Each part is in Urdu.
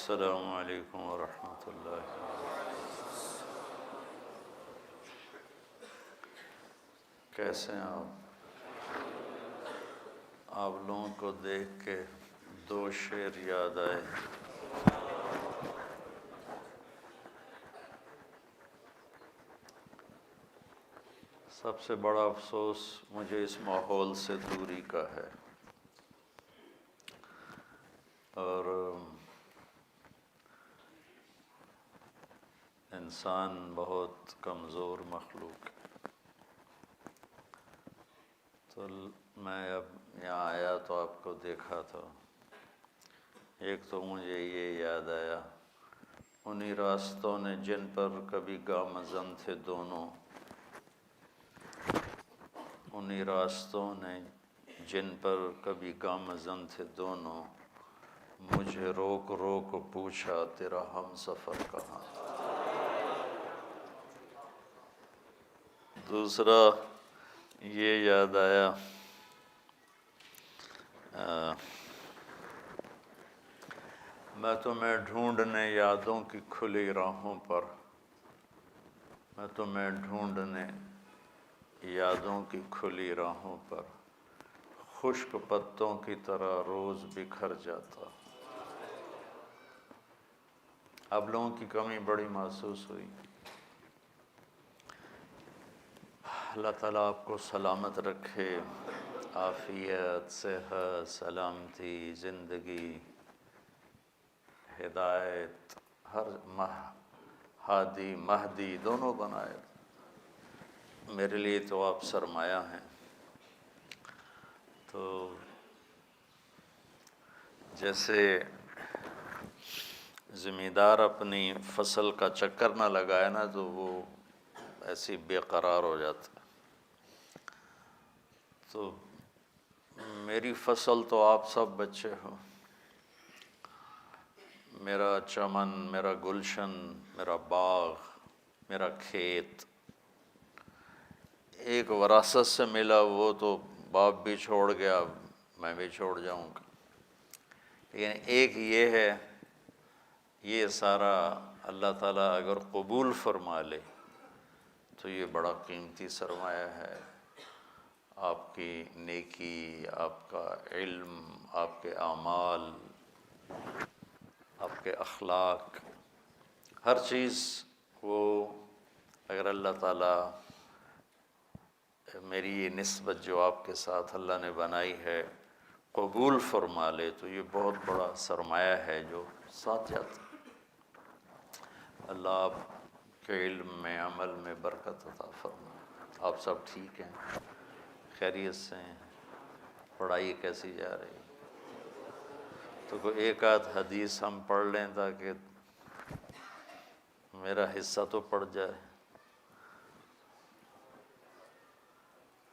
السلام علیکم ورحمۃ اللہ وبرکاتہ۔ کیسے ہیں آپ لوگوں کو دیکھ کے دو شعر یاد آئے۔ سب سے بڑا افسوس مجھے اس ماحول سے دوری کا ہے، اور انسان بہت کمزور مخلوق ہے۔ تو میں اب یہاں آیا تو آپ کو دیکھا تھا، ایک تو مجھے یہ یاد آیا، انہی راستوں نے جن پر کبھی گامزن تھے دونوں، انہی راستوں نے جن پر کبھی گامزن تھے دونوں، مجھے روک روک پوچھا تیرا ہم سفر کہاں۔ دوسرا یہ یاد آیا، میں تمہیں ڈھونڈنے یادوں کی کھلی راہوں پر، میں تمہیں ڈھونڈنے یادوں کی کھلی راہوں پر، خشک پتوں کی طرح روز بکھر جاتا۔ اب لوگوں کی کمی بڑی محسوس ہوئی۔ اللہ تعالیٰ آپ کو سلامت رکھے، عافیت، صحت، سلامتی، زندگی، ہدایت، ہر ہادی مہدی دونوں بنائے۔ میرے لیے تو آپ سرمایہ ہیں۔ تو جیسے زمیندار اپنی فصل کا چکر نہ لگائے نا تو وہ ایسی بے قرار ہو جاتا۔ تو میری فصل تو آپ سب بچے ہو، میرا چمن، میرا گلشن، میرا باغ، میرا کھیت ایک وراثت سے ملا، وہ تو باپ بھی چھوڑ گیا، میں بھی چھوڑ جاؤں گا، لیکن ایک یہ ہے، یہ سارا اللہ تعالیٰ اگر قبول فرما لے تو یہ بڑا قیمتی سرمایہ ہے۔ آپ کی نیکی، آپ کا علم، آپ کے اعمال، آپ کے اخلاق، ہر چیز وہ اگر اللہ تعالیٰ میری یہ نسبت جو آپ کے ساتھ اللہ نے بنائی ہے قبول فرما لے تو یہ بہت بڑا سرمایہ ہے جو ساتھ جاتا۔ اللہ آپ کے علم میں، عمل میں برکت عطا فرمائے۔ آپ سب ٹھیک ہیں، خیریت سے ہیں؟ پڑھائی کیسی جا رہی؟ تو کوئی ایک آدھ حدیث ہم پڑھ لیں تاکہ میرا حصہ تو پڑ جائے۔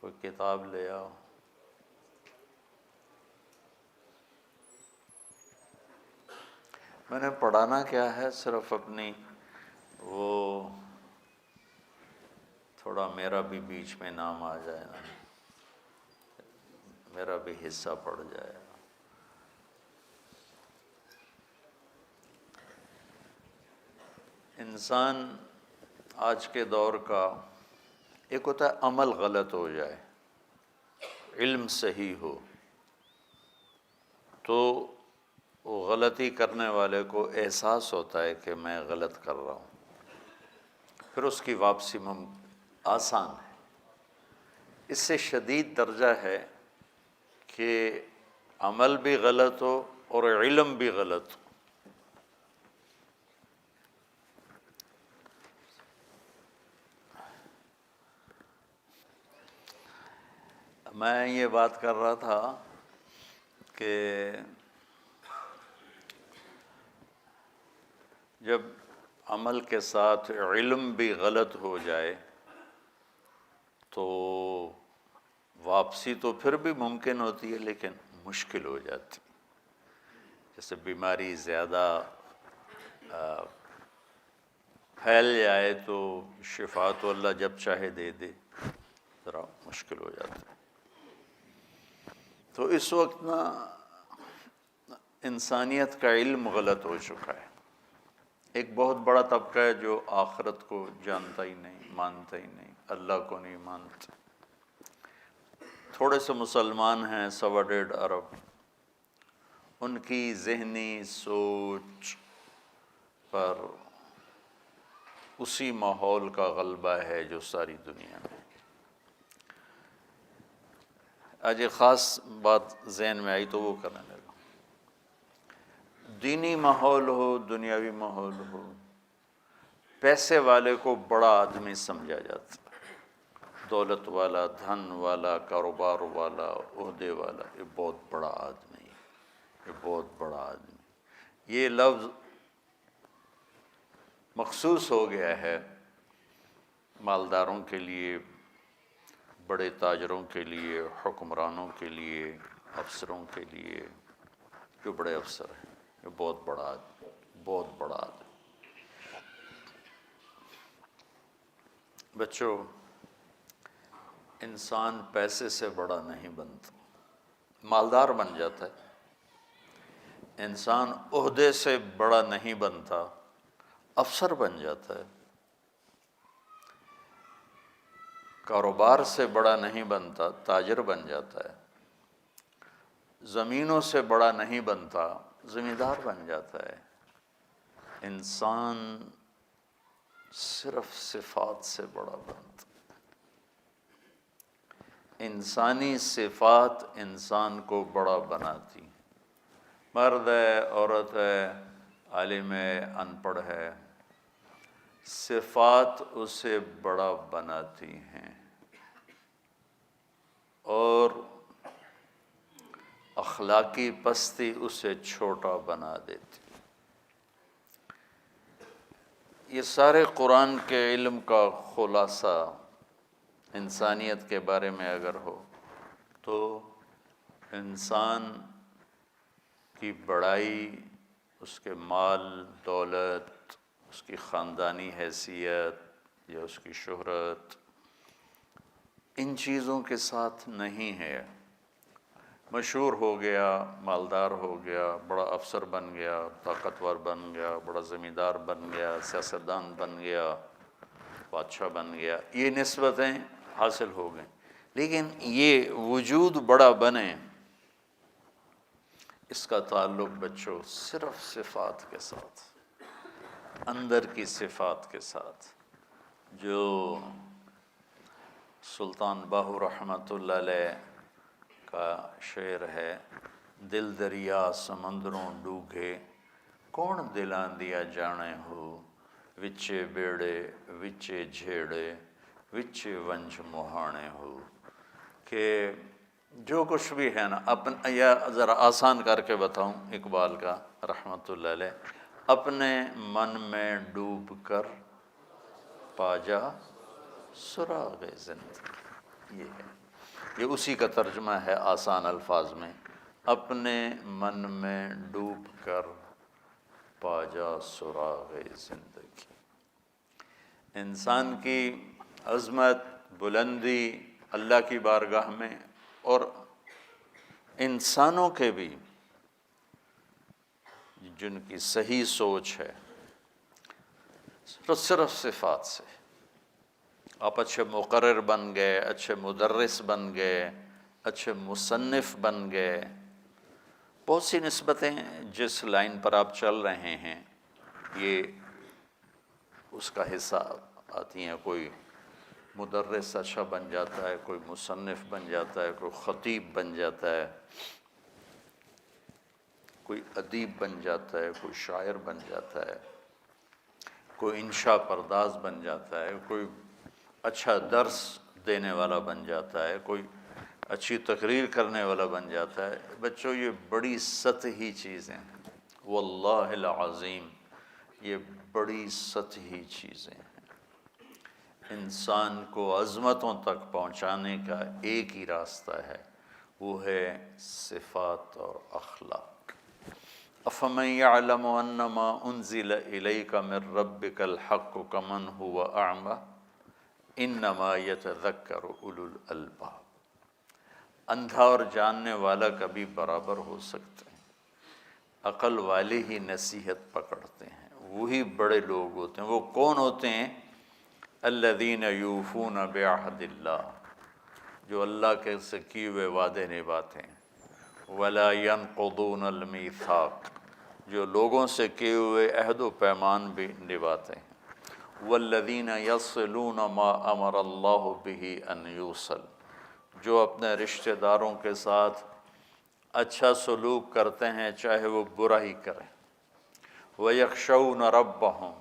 کوئی کتاب لے آؤ۔ میں نے پڑھانا کیا ہے، صرف اپنی وہ تھوڑا میرا بھی بیچ میں نام آ جائے نا، میرا بھی حصہ پڑ جائے۔ انسان آج کے دور کا ایک ہوتا ہے عمل غلط ہو جائے، علم صحیح ہو تو وہ غلطی کرنے والے کو احساس ہوتا ہے کہ میں غلط کر رہا ہوں، پھر اس کی واپسی آسان ہے۔ اس سے شدید درجہ ہے کہ عمل بھی غلط ہو اور علم بھی غلط ہو۔ میں یہ بات کر رہا تھا کہ جب عمل کے ساتھ علم بھی غلط ہو جائے تو واپسی تو پھر بھی ممکن ہوتی ہے لیکن مشکل ہو جاتی۔ جیسے بیماری زیادہ پھیل جائے تو شفا تو اللہ جب چاہے دے دے، ذرا مشکل ہو جاتا ہے۔ تو اس وقت نا انسانیت کا علم غلط ہو چکا ہے۔ ایک بہت بڑا طبقہ ہے جو آخرت کو جانتا ہی نہیں، مانتا ہی نہیں، اللہ کو نہیں مانتا۔ تھوڑے سے مسلمان ہیں، 1.25 ارب، ان کی ذہنی سوچ پر اسی ماحول کا غلبہ ہے جو ساری دنیا میں۔ آج ایک خاص بات ذہن میں آئی تو وہ کرنے لگا۔ دینی ماحول ہو، دنیاوی ماحول ہو، پیسے والے کو بڑا آدمی سمجھا جاتا ہے، دولت والا، دھن والا، کاروبار والا، عہدے والا، یہ بہت بڑا آدمی، یہ بہت بڑا آدمی۔ یہ لفظ مخصوص ہو گیا ہے مالداروں کے لیے، بڑے تاجروں کے لیے، حکمرانوں کے لیے، افسروں کے لیے، جو بڑے افسر ہیں، یہ بہت بڑا آدمی، بہت بڑا آدمی۔ بچوں، انسان پیسے سے بڑا نہیں بنتا، مالدار بن جاتا ہے۔ انسان عہدے سے بڑا نہیں بنتا، افسر بن جاتا ہے۔ کاروبار سے بڑا نہیں بنتا، تاجر بن جاتا ہے۔ زمینوں سے بڑا نہیں بنتا، زمیندار بن جاتا ہے۔ انسان صرف صفات سے بڑا بنتا۔ انسانی صفات انسان کو بڑا بناتی، مرد ہے، عورت ہے، عالم ہے، ان پڑھ ہے، صفات اسے بڑا بناتی ہیں اور اخلاقی پستی اسے چھوٹا بنا دیتی۔ یہ سارے قرآن کے علم کا خلاصہ انسانیت کے بارے میں اگر ہو تو انسان کی بڑائی، اس کے مال دولت، اس کی خاندانی حیثیت یا اس کی شہرت، ان چیزوں کے ساتھ نہیں ہے۔ مشہور ہو گیا، مالدار ہو گیا، بڑا افسر بن گیا، طاقتور بن گیا، بڑا زمیندار بن گیا، سیاستدان بن گیا، بادشاہ بن گیا، یہ نسبتیں حاصل ہو گئیں، لیکن یہ وجود بڑا بنے، اس کا تعلق بچوں صرف صفات کے ساتھ، اندر کی صفات کے ساتھ۔ جو سلطان باہو رحمۃ اللہ علیہ کا شعر ہے، دل دریا سمندروں ڈوگے، کون دلاں دیا جانے ہو، وچے بیڑے وچے جھیڑے، وچے ونج مہانے ہو، کہ جو کچھ بھی ہے نا، یا ذرا آسان کر کے بتاؤں اقبال کا رحمۃ اللہ علیہ، اپنے من میں ڈوب کر پا جا سراغ زندگی، یہ ہے، یہ اسی کا ترجمہ ہے آسان الفاظ میں، اپنے من میں ڈوب کر پا جا سراغ زندگی۔ انسان کی عظمت، بلندی اللہ کی بارگاہ میں، اور انسانوں کے بھی جن کی صحیح سوچ ہے، صرف صفات سے۔ آپ اچھے مقرر بن گئے، اچھے مدرس بن گئے، اچھے مصنف بن گئے، بہت سی نسبتیں جس لائن پر آپ چل رہے ہیں یہ اس کا حصہ آتی ہیں۔ کوئی مدرس اچھا بن جاتا ہے، کوئی مصنف بن جاتا ہے، کوئی خطیب بن جاتا ہے، کوئی ادیب بن جاتا ہے، کوئی شاعر بن جاتا ہے، کوئی انشاء پرداز بن جاتا ہے، کوئی اچھا درس دینے والا بن جاتا ہے، کوئی اچھی تقریر کرنے والا بن جاتا ہے۔ بچوں، یہ بڑی سطحی چیزیں ہیں، واللہ العظیم یہ بڑی سطحی چیزیں ہیں۔ انسان کو عظمتوں تک پہنچانے کا ایک ہی راستہ ہے، وہ ہے صفات اور اخلاق۔ افمن یعلم انما انزل الیک من ربک الحق کمن هو اعمی انما یتذکر اولو الالباب۔ اندھا اور جاننے والا کبھی برابر ہو سکتے ہیں؟ عقل والے ہی نصیحت پکڑتے ہیں، وہی بڑے لوگ ہوتے ہیں۔ وہ کون ہوتے ہیں؟ الذین یوفون بعہد اللہ، جو اللہ کے سے کیے ہوئے وعدے نبھاتے ہیں، ولا ینقضون المیثاق، جو لوگوں سے کیے ہوئے عہد و پیمان بھی نبھاتے ہیں، والذین یصلون ما امر اللہ بہ ان یوصل، جو اپنے رشتہ داروں کے ساتھ اچھا سلوک کرتے ہیں چاہے وہ برا ہی کریں، وَيَخْشَوْنَ رَبَّهُمْ،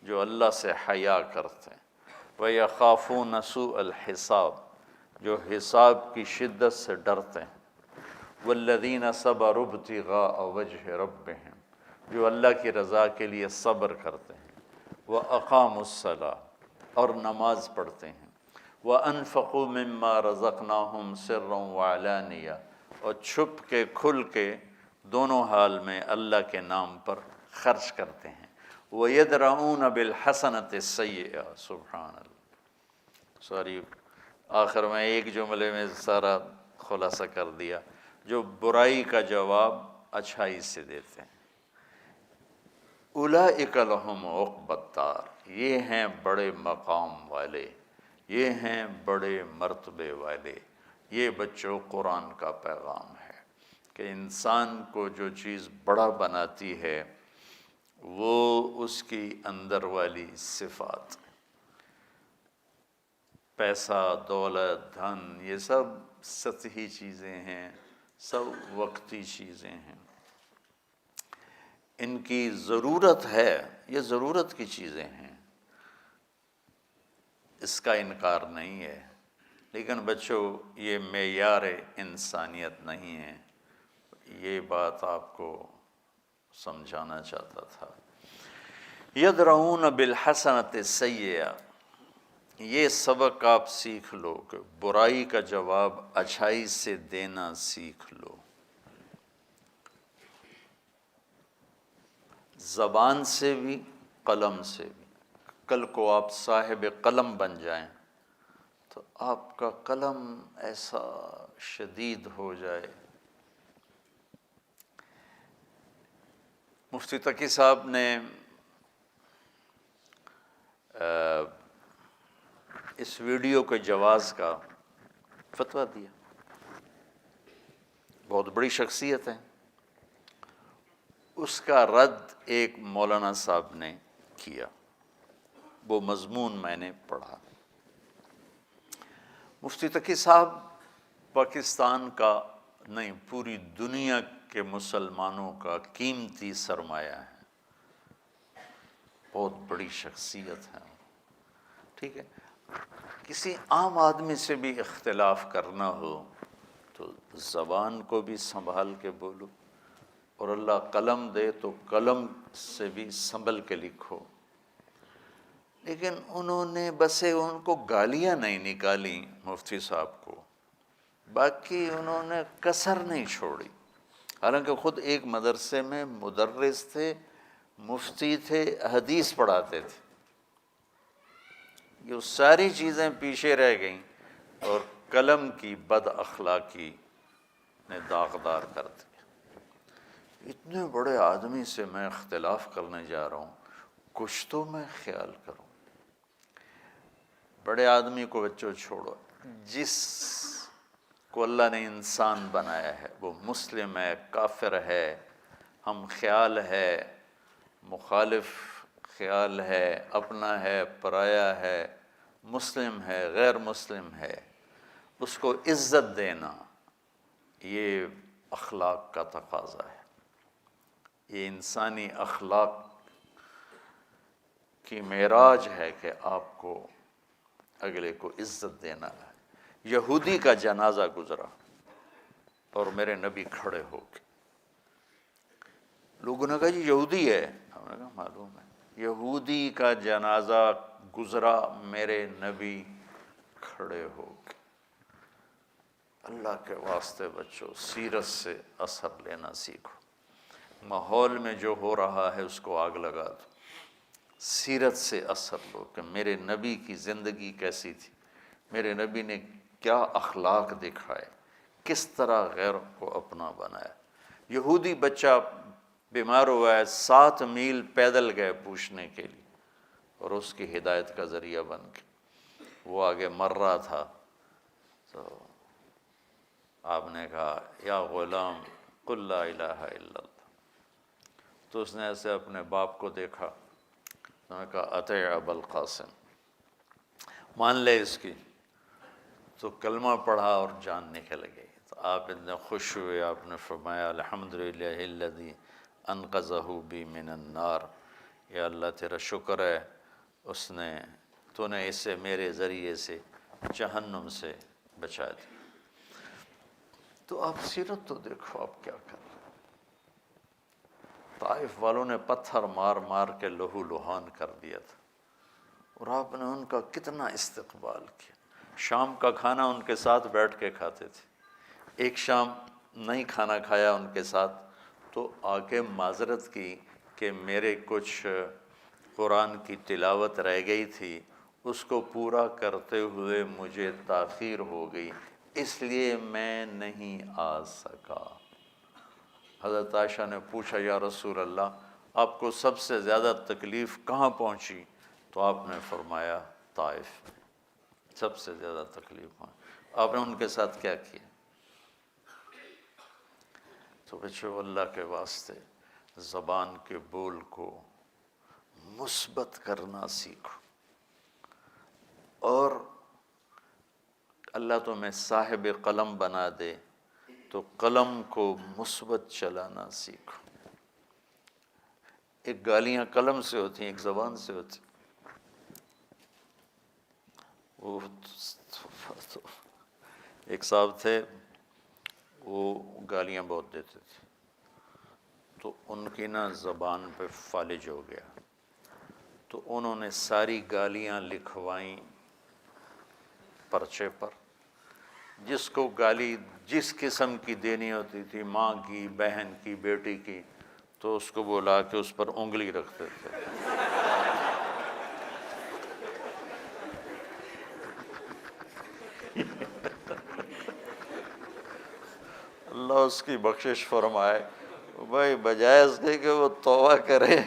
جو اللہ سے حیا کرتے ہیں، وَيَخَافُونَ سُوءَ الْحِسَابِ، جو حساب کی شدت سے ڈرتے ہیں، وَالَّذِينَ صَبَرُوا ابْتِغَاءَ وَجْهِ رَبِّهِمْ، جو اللہ کی رضا کے لیے صبر کرتے ہیں، وَأَقَامُوا الصَّلَاةَ، اور نماز پڑھتے ہیں، وَأَنفَقُوا مِمَّا رَزَقْنَاهُمْ سِرًّا وَعَلَانِيَةً، اور چھپ کے کھل کے دونوں حال میں اللہ کے نام پر خرچ کرتے ہیں، وَيَدْرَؤُونَ بِالْحَسَنَةِ السَّيِّئَةَ، سبحان اللہ، سوری آخر میں ایک جملے میں سارا خلاصہ کر دیا، جو برائی کا جواب اچھائی سے دیتے ہیں، اولئک لہم عقبی الدار، یہ ہیں بڑے مقام والے، یہ ہیں بڑے مرتبے والے۔ یہ بچوں قرآن کا پیغام ہے کہ انسان کو جو چیز بڑا بناتی ہے وہ اس کی اندر والی صفات، پیسہ، دولت، دھن، یہ سب سطحی چیزیں ہیں، سب وقتی چیزیں ہیں، ان کی ضرورت ہے، یہ ضرورت کی چیزیں ہیں، اس کا انکار نہیں ہے، لیکن بچوں یہ معیار انسانیت نہیں ہے، یہ بات آپ کو سمجھانا چاہتا تھا۔ یدرؤون بالحسنۃ السیئہ، یہ سبق آپ سیکھ لو کہ برائی کا جواب اچھائی سے دینا سیکھ لو، زبان سے بھی قلم سے بھی۔ کل کو آپ صاحب قلم بن جائیں تو آپ کا قلم ایسا شدید ہو جائے۔ مفتی تقی صاحب نے اس ویڈیو کے جواز کا فتویٰ دیا، بہت بڑی شخصیت ہے، اس کا رد ایک مولانا صاحب نے کیا، وہ مضمون میں نے پڑھا۔ مفتی تقی صاحب پاکستان کا نہیں، پوری دنیا کے مسلمانوں کا قیمتی سرمایہ ہے، بہت بڑی شخصیت ہے، ٹھیک ہے۔ کسی عام آدمی سے بھی اختلاف کرنا ہو تو زبان کو بھی سنبھال کے بولو، اور اللہ قلم دے تو قلم سے بھی سنبھل کے لکھو۔ لیکن انہوں نے بس ان کو گالیاں نہیں نکالی مفتی صاحب کو، باقی انہوں نے کسر نہیں چھوڑی، حالانکہ خود ایک مدرسے میں مدرس تھے، مفتی تھے، حدیث پڑھاتے تھے، یہ ساری چیزیں پیچھے رہ گئیں اور قلم کی بد اخلاقی نے داغدار کر دیا۔ اتنے بڑے آدمی سے میں اختلاف کرنے جا رہا ہوں، کچھ تو میں خیال کروں۔ بڑے آدمی کو بچوں چھوڑو، جس کو اللہ نے انسان بنایا ہے وہ مسلم ہے، کافر ہے، ہم خیال ہے، مخالف خیال ہے، اپنا ہے، پرایا ہے، مسلم ہے، غیر مسلم ہے، اس کو عزت دینا یہ اخلاق کا تقاضا ہے، یہ انسانی اخلاق کی معراج ہے کہ آپ کو اگلے کو عزت دینا ہے۔ یہودی کا جنازہ گزرا اور میرے نبی کھڑے ہو کے، لوگوں نے کہا جی یہودی ہے، ہم نے کہا معلوم ہے، یہودی کا جنازہ گزرا، میرے نبی کھڑے ہو کے۔ اللہ کے واسطے بچوں سیرت سے اثر لینا سیکھو، ماحول میں جو ہو رہا ہے اس کو آگ لگا دو، سیرت سے اثر لو کہ میرے نبی کی زندگی کیسی تھی، میرے نبی نے کیا اخلاق دکھائے، کس طرح غیر کو اپنا بنایا۔ یہودی بچہ بیمار ہوا ہے، 7 میل پیدل گئے پوچھنے کے لیے، اور اس کی ہدایت کا ذریعہ بن کے وہ آگے مر رہا تھا، تو آپ نے کہا یا غلام قل لا الہ الا اللہ، تو اس نے ایسے اپنے باپ کو دیکھا، انہوں نے کہا اطیع ابا القاسم، مان لے اس کی، تو کلمہ پڑھا اور جان نکل گئی۔ تو آپ اتنے خوش ہوئے، آپ نے فرمایا الحمدللہ الذی انقذہ بی من النار، یا اللہ تیرا شکر ہے اس نے، تو نے اسے میرے ذریعے سے جہنم سے بچا دیا۔ تو آپ سیرت تو دیکھو آپ کیا کر رہے ہیں۔ طائف والوں نے پتھر مار مار کے لہو لہان کر دیا تھا، اور آپ نے ان کا کتنا استقبال کیا۔ شام کا کھانا ان کے ساتھ بیٹھ کے کھاتے تھے، ایک شام نہیں کھانا کھایا ان کے ساتھ تو آ کے معذرت کی کہ میرے کچھ قرآن کی تلاوت رہ گئی تھی، اس کو پورا کرتے ہوئے مجھے تاخیر ہو گئی، اس لیے میں نہیں آ سکا۔ حضرت عائشہ نے پوچھا یا رسول اللہ آپ کو سب سے زیادہ تکلیف کہاں پہنچی؟ تو آپ نے فرمایا طائف، سب سے زیادہ تکلیف ہوئی۔ آپ نے ان کے ساتھ کیا کیا؟ تو بچوں اللہ کے واسطے زبان کے بول کو مثبت کرنا سیکھو، اور اللہ تمہیں صاحب قلم بنا دے تو قلم کو مثبت چلانا سیکھو۔ ایک گالیاں قلم سے ہوتی ہیں، ایک زبان سے ہوتی ہیں۔ وہ ایک صاحب تھے، وہ گالیاں بہت دیتے تھے، تو ان کی نا زبان پہ فالج ہو گیا، تو انہوں نے ساری گالیاں لکھوائیں پرچے پر، جس کو گالی جس قسم کی دینی ہوتی تھی، ماں کی، بہن کی، بیٹی کی، تو اس کو بلا کے اس پر انگلی رکھتے تھے۔ اللہ اس کی بخشش فرمائے، بھائی بجائے اس کے کہ وہ توبہ کرے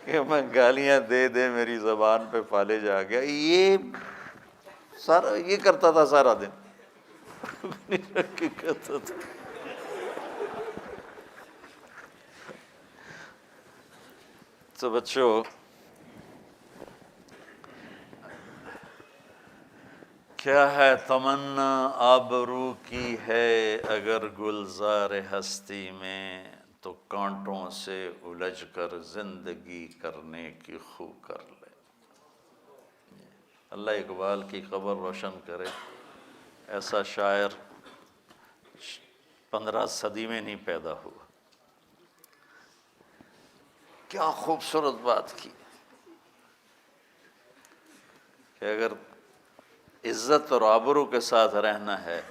کہ میں گالیاں دے دے میری زبان پہ فالج آ گیا، یہ کرتا تھا سارا دن کرتا تھا۔ تو بچوں کیا ہے تمنا آبرو کی ہے اگر گلزار ہستی میں، تو کانٹوں سے الجھ کر زندگی کرنے کی خو کر لے۔ اللہ اقبال کی قبر روشن کرے، ایسا شاعر 15 صدی میں نہیں پیدا ہوا۔ کیا خوبصورت بات کی کہ اگر عزت اور آبرو کے ساتھ رہنا ہے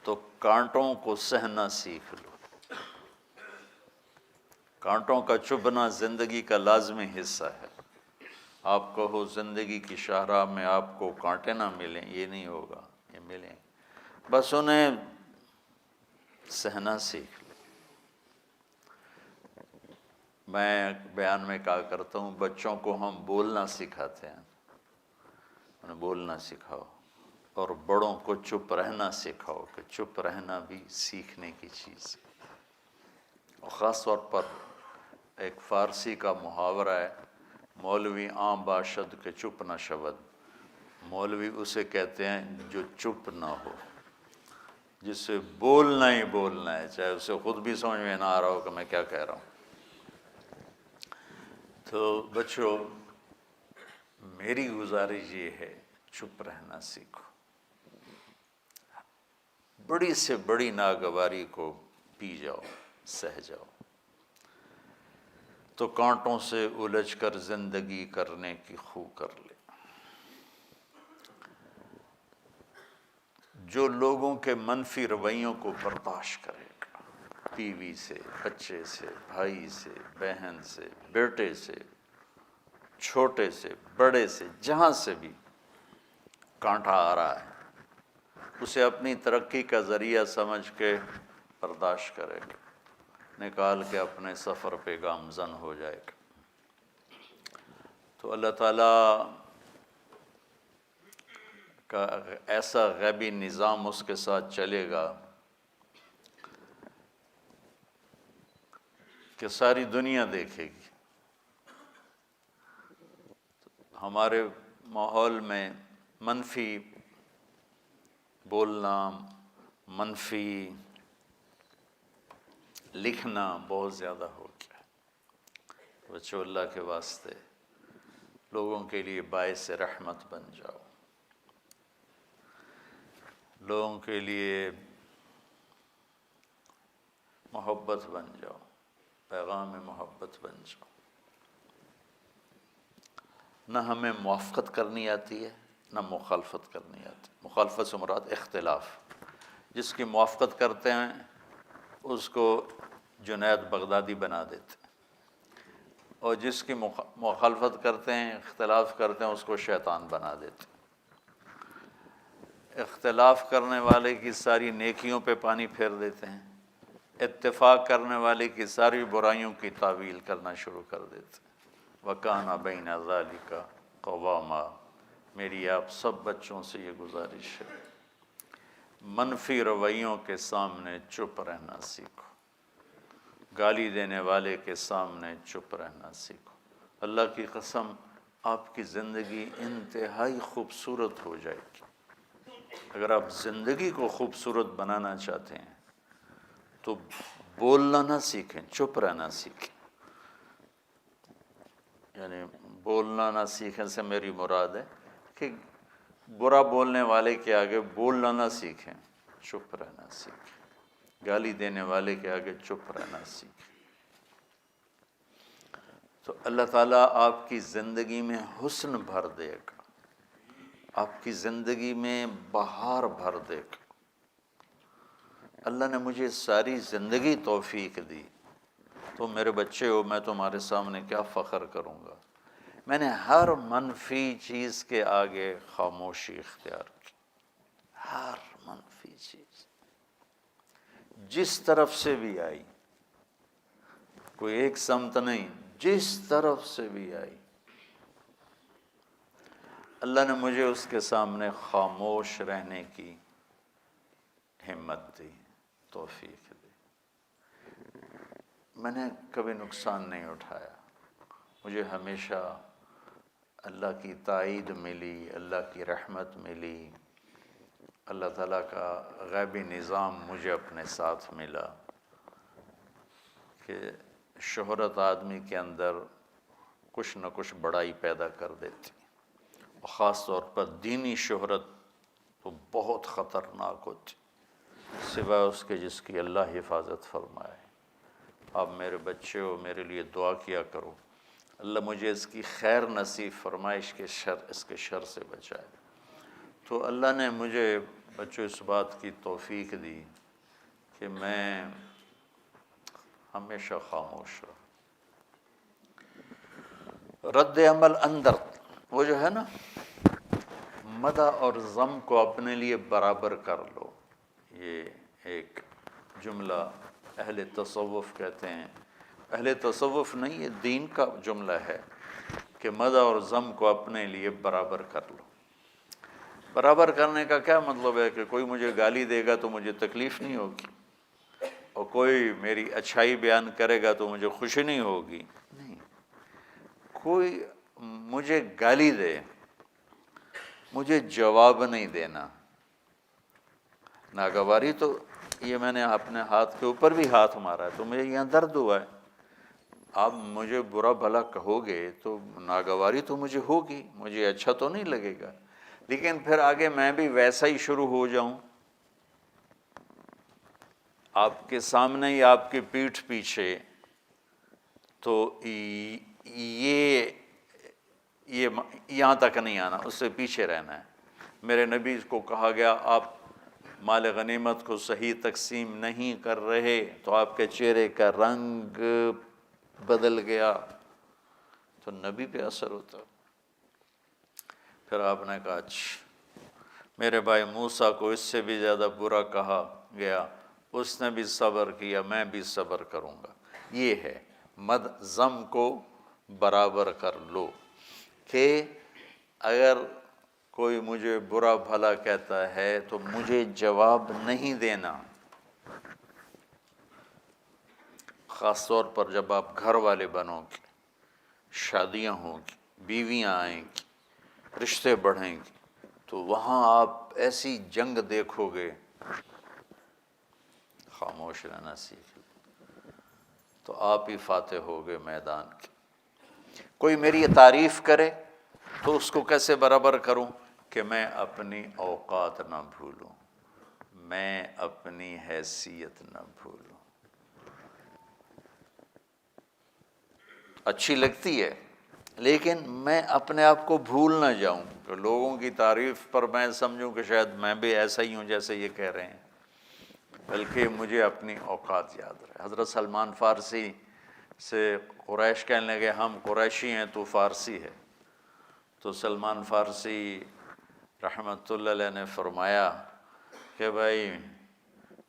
تو کانٹوں کو سہنا سیکھ لو۔ کانٹوں کا چبھنا زندگی کا لازمی حصہ ہے۔ آپ کہو زندگی کی شاہراہ میں آپ کو کانٹے نہ ملیں، یہ نہیں ہوگا، یہ ملیں، بس انہیں سہنا سیکھ لو۔ میں بیان میں کہا کرتا ہوں بچوں کو ہم بولنا سکھاتے ہیں، انہیں بولنا سکھاؤ، اور بڑوں کو چپ رہنا سکھاؤ کہ چپ رہنا بھی سیکھنے کی چیز ہے۔ اور خاص طور پر ایک فارسی کا محاورہ ہے، مولوی عام باشد کے چپ نہ شود۔ مولوی اسے کہتے ہیں جو چپ نہ ہو، جس سے بولنا ہی بولنا ہے، چاہے اسے خود بھی سمجھ میں نہ آ رہا ہو کہ میں کیا کہہ رہا ہوں۔ تو بچوں میری گزارش یہ ہے چپ رہنا سیکھو، بڑی سے بڑی ناگواری کو پی جاؤ، سہ جاؤ، تو کانٹوں سے الجھ کر زندگی کرنے کی خو کر لے۔ جو لوگوں کے منفی رویوں کو برداشت کرے گا، بیوی سے، بچے سے، بھائی سے، بہن سے، بیٹے سے، چھوٹے سے، بڑے سے، جہاں سے بھی کانٹا آ رہا ہے اسے اپنی ترقی کا ذریعہ سمجھ کے برداشت کرے گا، نکال کے اپنے سفر پہ گامزن ہو جائے گا۔ تو اللہ تعالیٰ کا ایسا غیبی نظام اس کے ساتھ چلے گا کہ ساری دنیا دیکھے گی۔ ہمارے ماحول میں منفی بولنا، منفی لکھنا بہت زیادہ ہو گیا۔ بچوں، اللہ کے واسطے لوگوں کے لیے باعث رحمت بن جاؤ، لوگوں کے لیے محبت بن جاؤ، پیغام محبت بن جاؤ۔ نہ ہمیں موافقت کرنی آتی ہے، نہ مخالفت کرنی آتی۔ مخالفت سے مراد اختلاف۔ جس کی موافقت کرتے ہیں اس کو جنید بغدادی بنا دیتے ہیں، اور جس کی مخالفت کرتے ہیں، اختلاف کرتے ہیں، اس کو شیطان بنا دیتے ہیں۔ اختلاف کرنے والے کی ساری نیکیوں پہ پانی پھیر دیتے ہیں، اتفاق کرنے والے کی ساری برائیوں کی تعویل کرنا شروع کر دیتے ہیں۔ وَكَانَ بَيْنَ ذَلِكَ قَوَامًا۔ میری آپ سب بچوں سے یہ گزارش ہے، منفی رویوں کے سامنے چپ رہنا سیکھو، گالی دینے والے کے سامنے چپ رہنا سیکھو۔ اللہ کی قسم، آپ کی زندگی انتہائی خوبصورت ہو جائے گی۔ اگر آپ زندگی کو خوبصورت بنانا چاہتے ہیں تو بولنا نہ سیکھیں، چپ رہنا سیکھیں۔ یعنی بولنا نہ سیکھیں سے میری مراد ہے کہ برا بولنے والے کے آگے بولنا نہ سیکھیں، چپ رہنا سیکھیں۔ گالی دینے والے کے آگے چپ رہنا سیکھیں۔ تو اللہ تعالیٰ آپ کی زندگی میں حسن بھر دے گا، آپ کی زندگی میں بہار بھر دے گا۔ اللہ نے مجھے ساری زندگی توفیق دی، تو میرے بچے ہو، میں تمہارے سامنے کیا فخر کروں گا۔ میں نے ہر منفی چیز کے آگے خاموشی اختیار کی، ہر منفی چیز جس طرف سے بھی آئی، کوئی ایک سمت نہیں، جس طرف سے بھی آئی، اللہ نے مجھے اس کے سامنے خاموش رہنے کی ہمت دی، توفیق دی۔ میں نے کبھی نقصان نہیں اٹھایا، مجھے ہمیشہ اللہ کی تائید ملی، اللہ کی رحمت ملی، اللہ تعالیٰ کا غیبی نظام مجھے اپنے ساتھ ملا کہ شہرت آدمی کے اندر کچھ نہ کچھ بڑائی پیدا کر دیتی، اور خاص طور پر دینی شہرت تو بہت خطرناک ہوتی، سوائے اس کے جس کی اللہ حفاظت فرمائے۔ آپ میرے بچے ہو، میرے لیے دعا کیا کرو، اللہ مجھے اس کی خیر نصیب فرمائے، اس کے شر سے بچائے۔ تو اللہ نے مجھے بچوں اس بات کی توفیق دی کہ میں ہمیشہ خاموش رہوں۔ رد عمل اندر، وہ جو ہے نا، مدح اور ذم کو اپنے لیے برابر کر لو، یہ ایک جملہ اہل تصوف کہتے ہیں۔ اہل تصوف نہیں، یہ دین کا جملہ ہے کہ مدح اور ذم کو اپنے لیے برابر کر لو۔ برابر کرنے کا کیا مطلب ہے کہ کوئی مجھے گالی دے گا تو مجھے تکلیف نہیں ہوگی، اور کوئی میری اچھائی بیان کرے گا تو مجھے خوشی نہیں ہوگی۔ نہیں، کوئی مجھے گالی دے، مجھے جواب نہیں دینا۔ ناگواری تو یہ میں نے اپنے ہاتھ کے اوپر بھی ہاتھ مارا ہے تو مجھے یہاں درد ہوا ہے۔ آپ مجھے برا بھلا کہو گے تو ناگواری تو مجھے ہوگی، مجھے اچھا تو نہیں لگے گا، لیکن پھر آگے میں بھی ویسا ہی شروع ہو جاؤں، آپ کے سامنے یا آپ کی پیٹھ پیچھے، تو یہ یہاں تک نہیں آنا، اس سے پیچھے رہنا ہے۔ میرے نبی کو کہا گیا آپ مال غنیمت کو صحیح تقسیم نہیں کر رہے، تو آپ کے چہرے کا رنگ بدل گیا، تو نبی پہ اثر ہوتا۔ پھر آپ نے کہا اچھا، میرے بھائی موسیٰ کو اس سے بھی زیادہ برا کہا گیا، اس نے بھی صبر کیا، میں بھی صبر کروں گا۔ یہ ہے مد ضم کو برابر کر لو کہ اگر کوئی مجھے برا بھلا کہتا ہے تو مجھے جواب نہیں دینا، خاص طور پر جب آپ گھر والے بنو گے، شادیاں ہوں گی، بیویاں آئیں گی، رشتے بڑھیں گے، تو وہاں آپ ایسی جنگ دیکھو گے، خاموش رہنا سیکھ تو آپ ہی فاتح ہوگے میدان کے۔ کوئی میری تعریف کرے تو اس کو کیسے برابر کروں کہ میں اپنی اوقات نہ بھولوں، میں اپنی حیثیت نہ بھولوں۔ اچھی لگتی ہے لیکن میں اپنے آپ کو بھول نہ جاؤں کہ لوگوں کی تعریف پر میں سمجھوں کہ شاید میں بھی ایسا ہی ہوں جیسے یہ کہہ رہے ہیں، بلکہ مجھے اپنی اوقات یاد رہے۔ حضرت سلمان فارسی سے قریش کہنے لگے ہم قریشی ہیں تو فارسی ہے، تو سلمان فارسی رحمۃ اللہ علیہ نے فرمایا کہ بھائی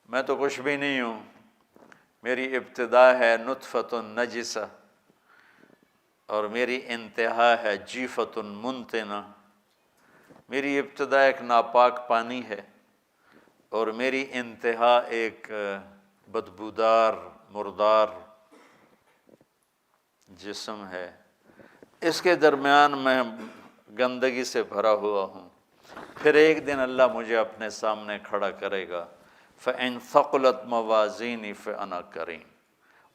میں تو کچھ بھی نہیں ہوں، میری ابتدا ہے نطفۃ نجسہ اور میری انتہا ہے جیفۃ منتنہ۔ میری ابتدا ایک ناپاک پانی ہے اور میری انتہا ایک بدبودار مردار جسم ہے، اس کے درمیان میں گندگی سے بھرا ہوا ہوں۔ پھر ایک دن اللہ مجھے اپنے سامنے کھڑا کرے گا، فَإِن ثَقُلَتْ مَوَازِينِي فَأَنَا كَرِيمٌ۔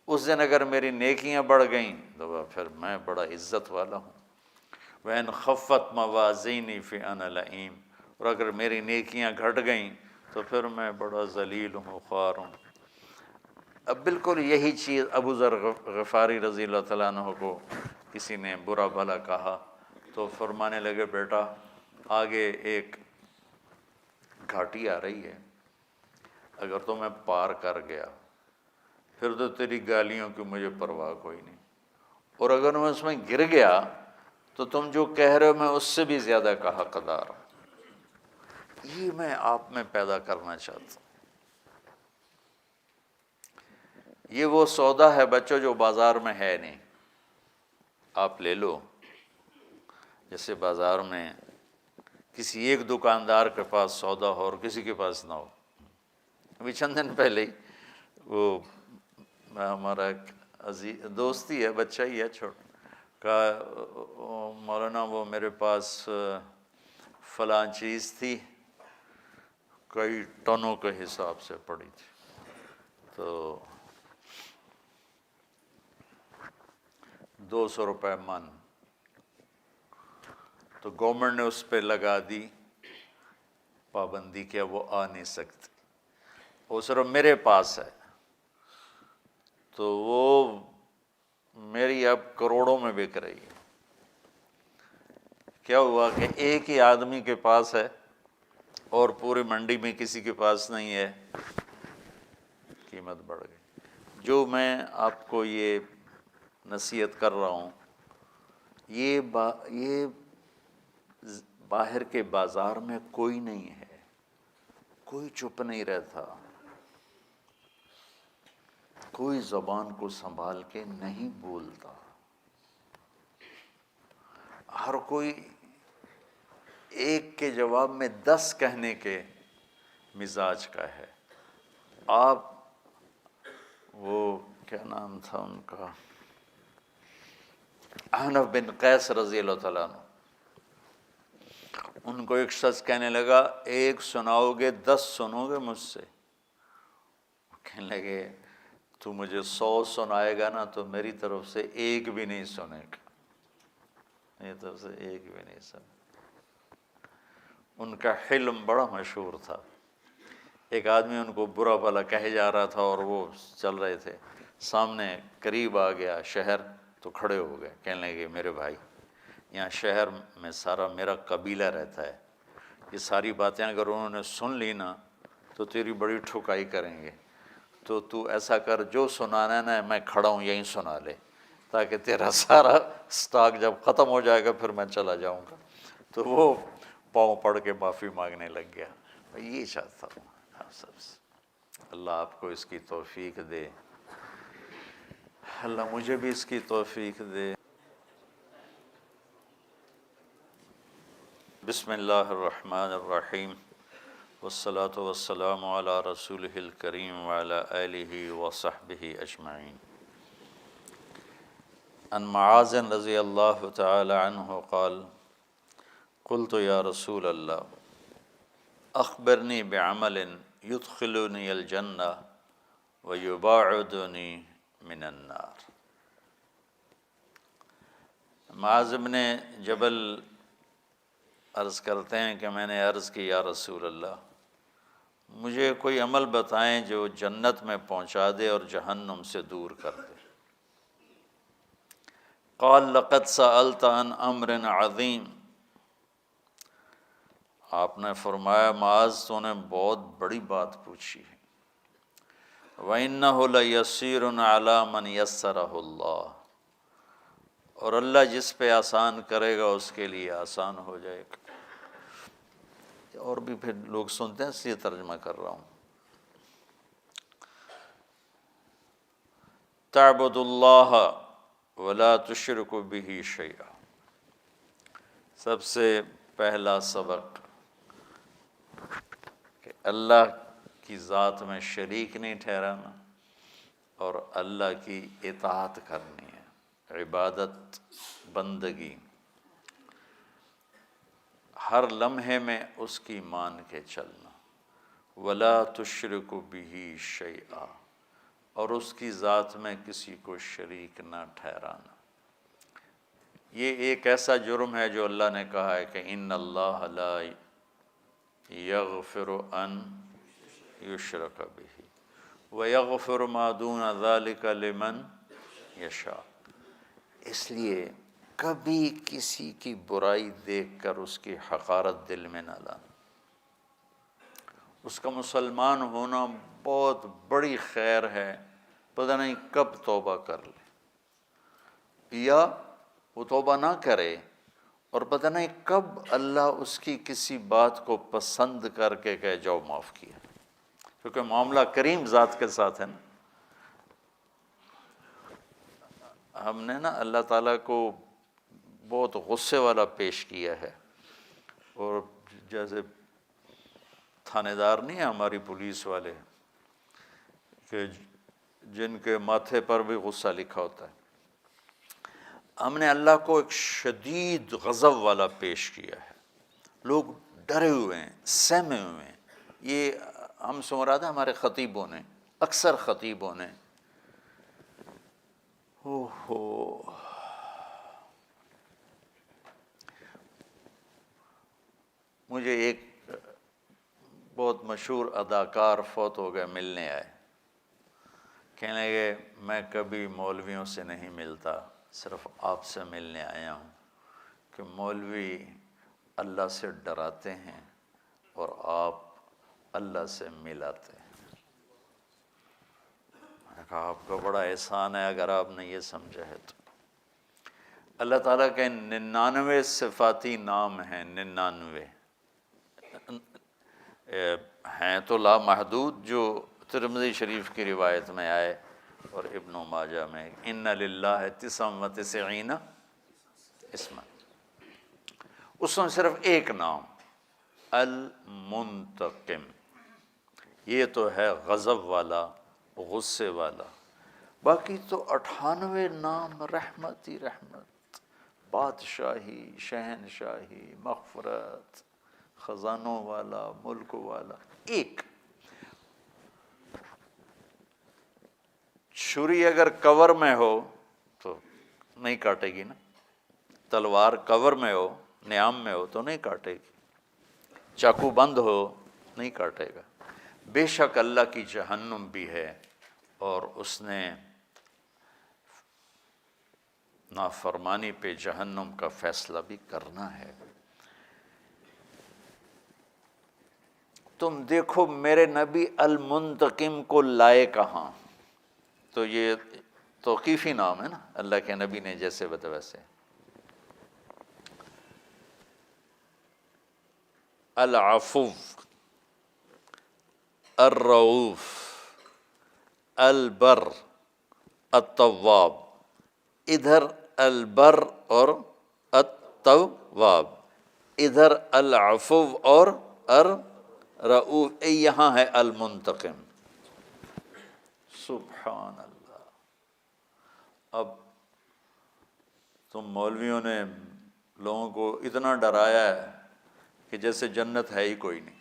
اس دن اگر میری نیکیاں بڑھ گئیں تو پھر میں بڑا عزت والا ہوں، وَإِن خَفَّتْ مَوَازِينِي فَأَنَا لَئِيمٌ۔ اور اگر میری نیکیاں گھٹ گئیں تو پھر میں بڑا ذلیل ہوں، خوار ہوں۔ اب بالکل یہی چیز ابو ذر غفاری رضی اللہ تعالیٰ عنہ کو کسی نے برا بھلا کہا تو فرمانے لگے بیٹا آگے ایک گھاٹی آ رہی ہے، اگر تو میں پار کر گیا پھر تو تیری گالیوں کی مجھے پرواہ کوئی نہیں، اور اگر میں اس میں گر گیا تو تم جو کہہ رہے ہو میں اس سے بھی زیادہ کا حقدار ہوں۔ یہ میں آپ میں پیدا کرنا چاہتا ہوں۔ یہ وہ سودا ہے بچوں جو بازار میں ہے نہیں، آپ لے لو۔ جیسے بازار میں کسی ایک دکاندار کے پاس سودا ہو اور کسی کے پاس نہ ہو۔ ابھی چند دن پہلے ہی وہ ہمارا ایک عزیز دوست ہی ہے، بچہ ہی ہے چھوٹا، کہا مولانا وہ میرے پاس فلاں چیز تھی، کئی ٹنوں کے حساب سے پڑی تھی، تو 200 روپے من، تو گورنمنٹ نے اس پہ لگا دی پابندی کہ وہ آ نہیں سکتی، وہ صرف میرے پاس ہے، تو وہ میری اب کروڑوں میں بک رہی ہے۔ کیا ہوا کہ ایک ہی آدمی کے پاس ہے اور پوری منڈی میں کسی کے پاس نہیں ہے، قیمت بڑھ گئی۔ جو میں آپ کو یہ نصیحت کر رہا ہوں، یہ باہر کے بازار میں کوئی نہیں ہے، کوئی چپ نہیں رہتا، کوئی زبان کو سنبھال کے نہیں بولتا، ہر کوئی ایک کے جواب میں 10 کہنے کے مزاج کا ہے۔ آپ وہ کیا نام تھا ان کا، احنف بن قیس رضی اللہ تعالیٰ عنہ، ان کو ایک شخص کہنے لگا ایک سناؤ گے 10 سنو گے مجھ سے؟ کہنے لگے تو مجھے 100 سنائے گا نا تو میری طرف سے ایک بھی نہیں سنے گا، میری طرف سے ایک بھی نہیں سنے۔ ان کا حلم بڑا مشہور تھا۔ ایک آدمی ان کو برا بھلا کہے جا رہا تھا اور وہ چل رہے تھے، سامنے قریب آ گیا شہر تو کھڑے ہو گئے، کہنے لگے میرے بھائی یہاں شہر میں سارا میرا قبیلہ رہتا ہے، یہ ساری باتیں اگر انہوں نے سن لی نا تو تیری بڑی ٹھکائی کریں گے، تو ایسا کر جو سنانا ہے نا میں کھڑا ہوں یہیں سنا لے، تاکہ تیرا سارا سٹاک جب ختم ہو جائے گا پھر میں چلا جاؤں گا۔ تو وہ پاؤں پڑ کے معافی مانگنے لگ گیا۔ یہ چاہتا ہوں آپ سب سے اللہ آپ کو اس کی توفیق دے، اللہ مجھے بھی اس کی توفیق دے۔ بسم اللہ الرحمن الرحیم، والصلاة والسلام علی رسولہ الکریم وعلی آلہ وصحبہ اجمعین۔ عن معاذ رضی اللہ تعالی عنہ قال قلت یا رسول اللہ اخبرنی بعمل یدخلنی الجنہ ویباعدنی من النار۔ معاذ بن جبل عرض کرتے ہیں کہ میں نے عرض کی یا رسول اللہ مجھے کوئی عمل بتائیں جو جنت میں پہنچا دے اور جہنم سے دور کر دے۔ قال لقد سألت عن امر عظیم، آپ نے فرمایا معاذ تو نے بہت بڑی بات پوچھی ہے۔ وَإِنَّهُ لَيَسِّيرٌ عَلَى مَنْ يَسَّرَهُ اللَّهُ، اور اللہ جس پہ آسان کرے گا اس کے لیے آسان ہو جائے گا۔ اور بھی پھر لوگ سنتے ہیں اس لیے ترجمہ کر رہا ہوں۔ تعبد اللہ ولا تشرک بہ شیئا، سب سے پہلا سبق کہ اللہ کی ذات میں شریک نہیں ٹھہرانا اور اللہ کی اطاعت کرنی ہے، عبادت بندگی، ہر لمحے میں اس کی مان کے چلنا۔ ولا تشرک بہ شیئا، اور اس کی ذات میں کسی کو شریک نہ ٹھہرانا۔ یہ ایک ایسا جرم ہے جو اللہ نے کہا ہے کہ ان اللہ لا یغفر ان یشرک بہ ویغفر ما دون ذلک لمن یشاء۔ اس لیے کبھی کسی کی برائی دیکھ کر اس کی حقارت دل میں نہ لانا۔ اس کا مسلمان ہونا بہت بڑی خیر ہے، پتہ نہیں کب توبہ کر لے، یا وہ توبہ نہ کرے اور پتہ نہیں کب اللہ اس کی کسی بات کو پسند کر کے کہے جاؤ معاف کیا، کیونکہ معاملہ کریم ذات کے ساتھ ہے نا۔ ہم نے نا اللہ تعالیٰ کو بہت غصے والا پیش کیا ہے، اور جیسے تھانے دار نہیں ہیں ہماری پولیس والے کہ جن کے ماتھے پر بھی غصہ لکھا ہوتا ہے، ہم نے اللہ کو ایک شدید غضب والا پیش کیا ہے۔ لوگ ڈرے ہوئے ہیں، سہمے ہوئے ہیں۔ یہ ہم سے مراد ہے ہمارے خطیبوں نے، اکثر خطیبوں نے۔ مجھے ایک بہت مشہور اداکار فوت ہو گئے، ملنے آئے، کہنے لگے میں کبھی مولویوں سے نہیں ملتا، صرف آپ سے ملنے آیا ہوں کہ مولوی اللہ سے ڈراتے ہیں اور آپ اللہ سے ملاتے ہیں۔ میں نے کہا آپ کا بڑا احسان ہے اگر آپ نے یہ سمجھا ہے تو۔ اللہ تعالیٰ کے 99 صفاتی نام ہیں، 99 ہیں تو لامحدود، جو ترمذی شریف کی روایت میں آئے اور ابن ماجہ میں، ان للہ 99 اسما، اس میں صرف ایک نام المنتقم، یہ تو ہے غضب والا، غصے والا۔ باقی تو 98 نام رحمت ہی رحمت، بادشاہی، شہنشاہی، مغفرت، خزانوں والا، ملک والا۔ ایک چھری اگر کور میں ہو تو نہیں کاٹے گی نا، تلوار کور میں ہو، نیام میں ہو تو نہیں کاٹے گی، چاقو بند ہو نہیں کاٹے گا۔ بے شک اللہ کی جہنم بھی ہے اور اس نے نافرمانی پہ جہنم کا فیصلہ بھی کرنا ہے۔ تم دیکھو میرے نبی المنتقم کو لائے کہاں، تو یہ توقیفی نام ہے نا، اللہ کے نبی نے جیسے بتایا ویسے۔ العفو، الرؤوف، البر التواب، ادھر البر اور التواب، ادھر العفو اور الرؤوف، یہاں ہے المنتقم۔ سبحان اللہ۔ اب تم مولویوں نے لوگوں کو اتنا ڈرایا ہے کہ جیسے جنت ہے ہی کوئی نہیں۔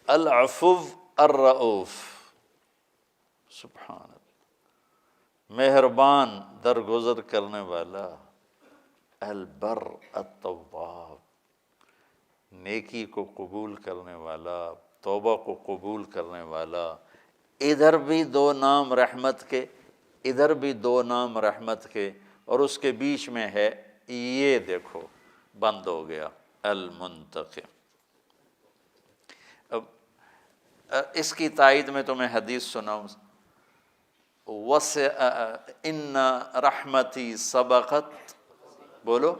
العفو الرؤوف، سبحان اللہ، مہربان درگزر کرنے والا، البر التواب، نیکی کو قبول کرنے والا، توبہ کو قبول کرنے والا۔ ادھر بھی دو نام رحمت کے، ادھر بھی دو نام رحمت کے، اور اس کے بیچ میں ہے یہ دیکھو بند ہو گیا المنتقم۔ اب اس کی تائید میں تمہیں حدیث سناؤں، ان رحمتی سبقت، بولو،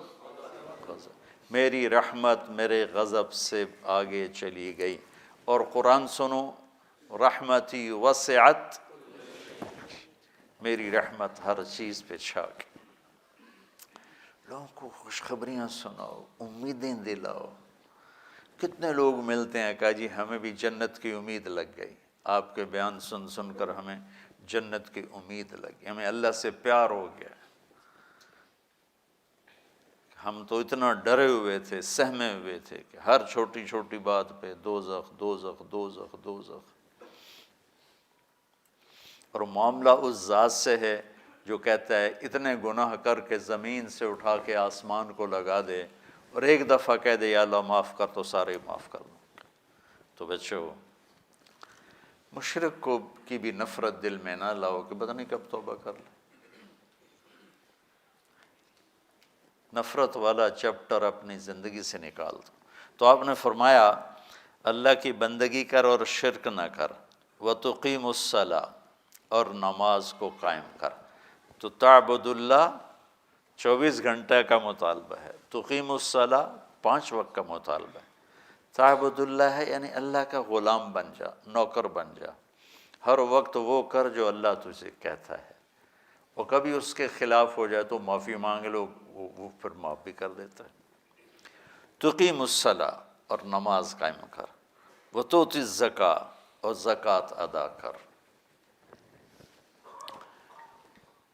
میری رحمت میرے غضب سے آگے چلی گئی۔ اور قرآن سنو، رحمتی وسعت، میری رحمت ہر چیز پہ چھا گئی۔ لوگوں کو خوشخبریاں سناؤ، امیدیں دلاؤ۔ کتنے لوگ ملتے ہیں کہا جی ہمیں بھی جنت کی امید لگ گئی، آپ کے بیان سن سن کر ہمیں جنت کی امید لگی، ہمیں اللہ سے پیار ہو گیا، ہم تو اتنا ڈرے ہوئے تھے، سہمے ہوئے تھے کہ ہر چھوٹی چھوٹی بات پہ دوزخ دوزخ دوزخ دوزخ۔ اور معاملہ اس ذات سے ہے جو کہتا ہے اتنے گناہ کر کے زمین سے اٹھا کے آسمان کو لگا دے اور ایک دفعہ کہہ دے یا اللہ معاف کر تو سارے معاف کر دوں۔ تو بچو، مشرک کو کی بھی نفرت دل میں نہ لاؤ کہ پتہ نہیں کب توبہ کر لے۔ نفرت والا چیپٹر اپنی زندگی سے نکال دو۔ تو آپ نے فرمایا اللہ کی بندگی کر اور شرک نہ کر، وَتُقِيمُ الصَّلَاةَ، اور نماز کو قائم کر۔ تو تعبد اللہ 24 گھنٹے کا مطالبہ ہے، تقیم الصلاۃ 5 وقت کا مطالبہ ہے، تعبد اللہ ہے یعنی اللہ کا غلام بن جا، نوکر بن جا، ہر وقت وہ کر جو اللہ تجھے کہتا ہے، اور کبھی اس کے خلاف ہو جائے تو معافی مانگ لو، وہ پھر معاف بھی کر دیتا ہے۔ تقیم الصلاۃ، اور نماز قائم کر، وتؤتی الزکوٰۃ، اور زکوٰۃ ادا کر۔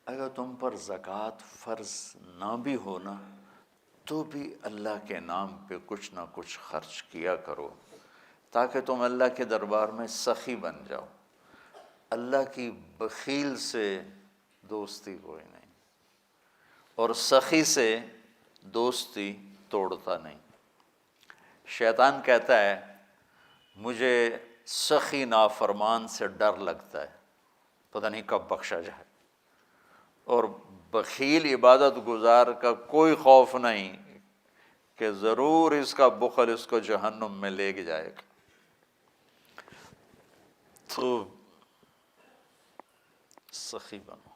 اگر تم پر زکوٰۃ فرض نہ بھی ہونا تو بھی اللہ کے نام پہ کچھ نہ کچھ خرچ کیا کرو، تاکہ تم اللہ کے دربار میں سخی بن جاؤ۔ اللہ کی بخیل سے دوستی کوئی نہیں، اور سخی سے دوستی توڑتا نہیں۔ شیطان کہتا ہے مجھے سخی نافرمان سے ڈر لگتا ہے، پتہ نہیں کب بخشا جائے، اور بخیل عبادت گزار کا کوئی خوف نہیں کہ ضرور اس کا بخل اس کو جہنم میں لے کے جائے گا۔ تو سخی بنو،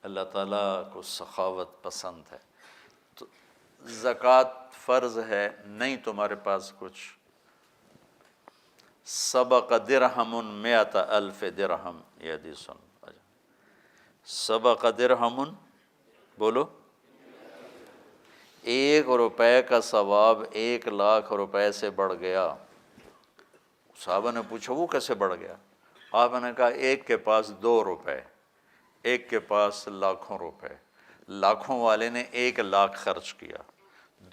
اللہ تعالیٰ کو سخاوت پسند ہے۔ تو زکوٰۃ فرض ہے، نہیں تمہارے پاس کچھ، سبق درہم مئۃ الف درہم، یہ حدیث سن، سبق درہم، بولو، 1 روپے کا ثواب 1 لاکھ روپے سے بڑھ گیا۔ صحابہ نے پوچھا وہ کیسے بڑھ گیا؟ آپ نے کہا ایک کے پاس 2 روپے، ایک کے پاس لاکھوں روپے، لاکھوں والے نے 1 لاکھ خرچ کیا،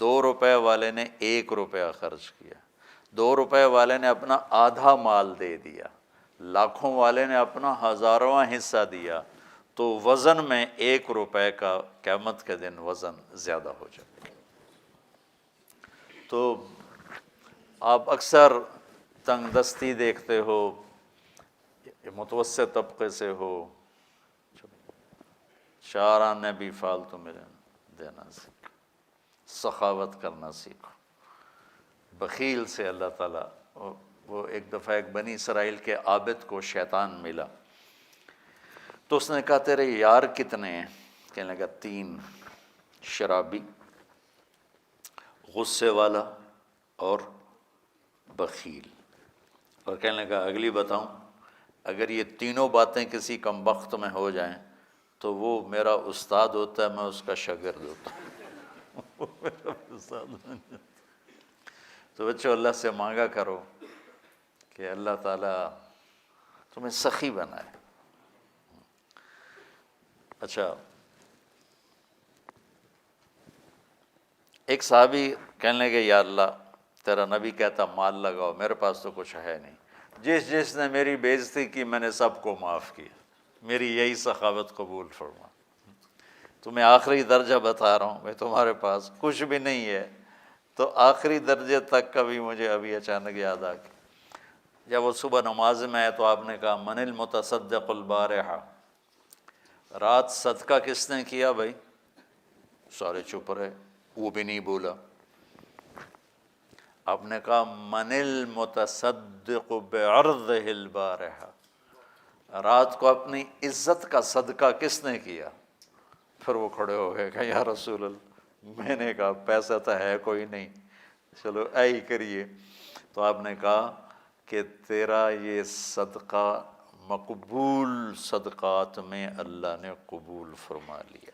2 روپے والے نے 1 روپیہ خرچ کیا، 2 روپے والے نے اپنا آدھا مال دے دیا، لاکھوں والے نے اپنا 1000واں حصہ دیا، تو وزن میں 1 روپے کا قیامت کے دن وزن زیادہ ہو جائے۔ تو آپ اکثر تنگ دستی دیکھتے ہو، متوسط طبقے سے ہو، 4 آنے بھی فالتو میں دینا سیکھو، سخاوت کرنا سیکھو۔ بخیل سے اللہ تعالیٰ، وہ ایک دفعہ ایک بنی اسرائیل کے عابد کو شیطان ملا، تو اس نے کہا تیرے یار کتنے ہیں؟ کہنے لگا 3، شرابی، غصے والا اور بخیل، اور کہنے لگا اگلی بتاؤں؟ اگر یہ تینوں باتیں کسی کم بخت میں ہو جائیں تو وہ میرا استاد ہوتا ہے، میں اس کا شاگرد ہوتا ہوں وہ میرا استاد بن جاتا ہے۔ تو بچوں اللہ سے مانگا کرو کہ اللہ تعالیٰ تمہیں سخی بنائے۔ اچھا، ایک صحابی کہنے لگے یا اللہ تیرا نبی کہتا مال لگاؤ، میرے پاس تو کچھ ہے نہیں، جس نے میری بے عزتی کی میں نے سب کو معاف کیا، میری یہی سخاوت قبول فرما۔ تمہیں آخری درجہ بتا رہا ہوں، میں تمہارے پاس کچھ بھی نہیں ہے، تو آخری درجے تک کا بھی مجھے ابھی اچانک یاد آ گیا۔ جب وہ صبح نماز میں آئے تو آپ نے کہا من المتصدق البارحہ، رات صدقہ کس نے کیا بھائی؟ سارے چپ رہے، وہ بھی نہیں بولا۔ آپ نے کہا من المتصدق بعرضہ البارحہ، رات کو اپنی عزت کا صدقہ کس نے کیا؟ پھر وہ کھڑے ہو گئے کہ یا رسول اللہ، میں نے کہا پیسہ تو ہے کوئی نہیں، چلو ایہی کریے۔ تو آپ نے کہا کہ تیرا یہ صدقہ مقبول صدقات میں اللہ نے قبول فرما لیا۔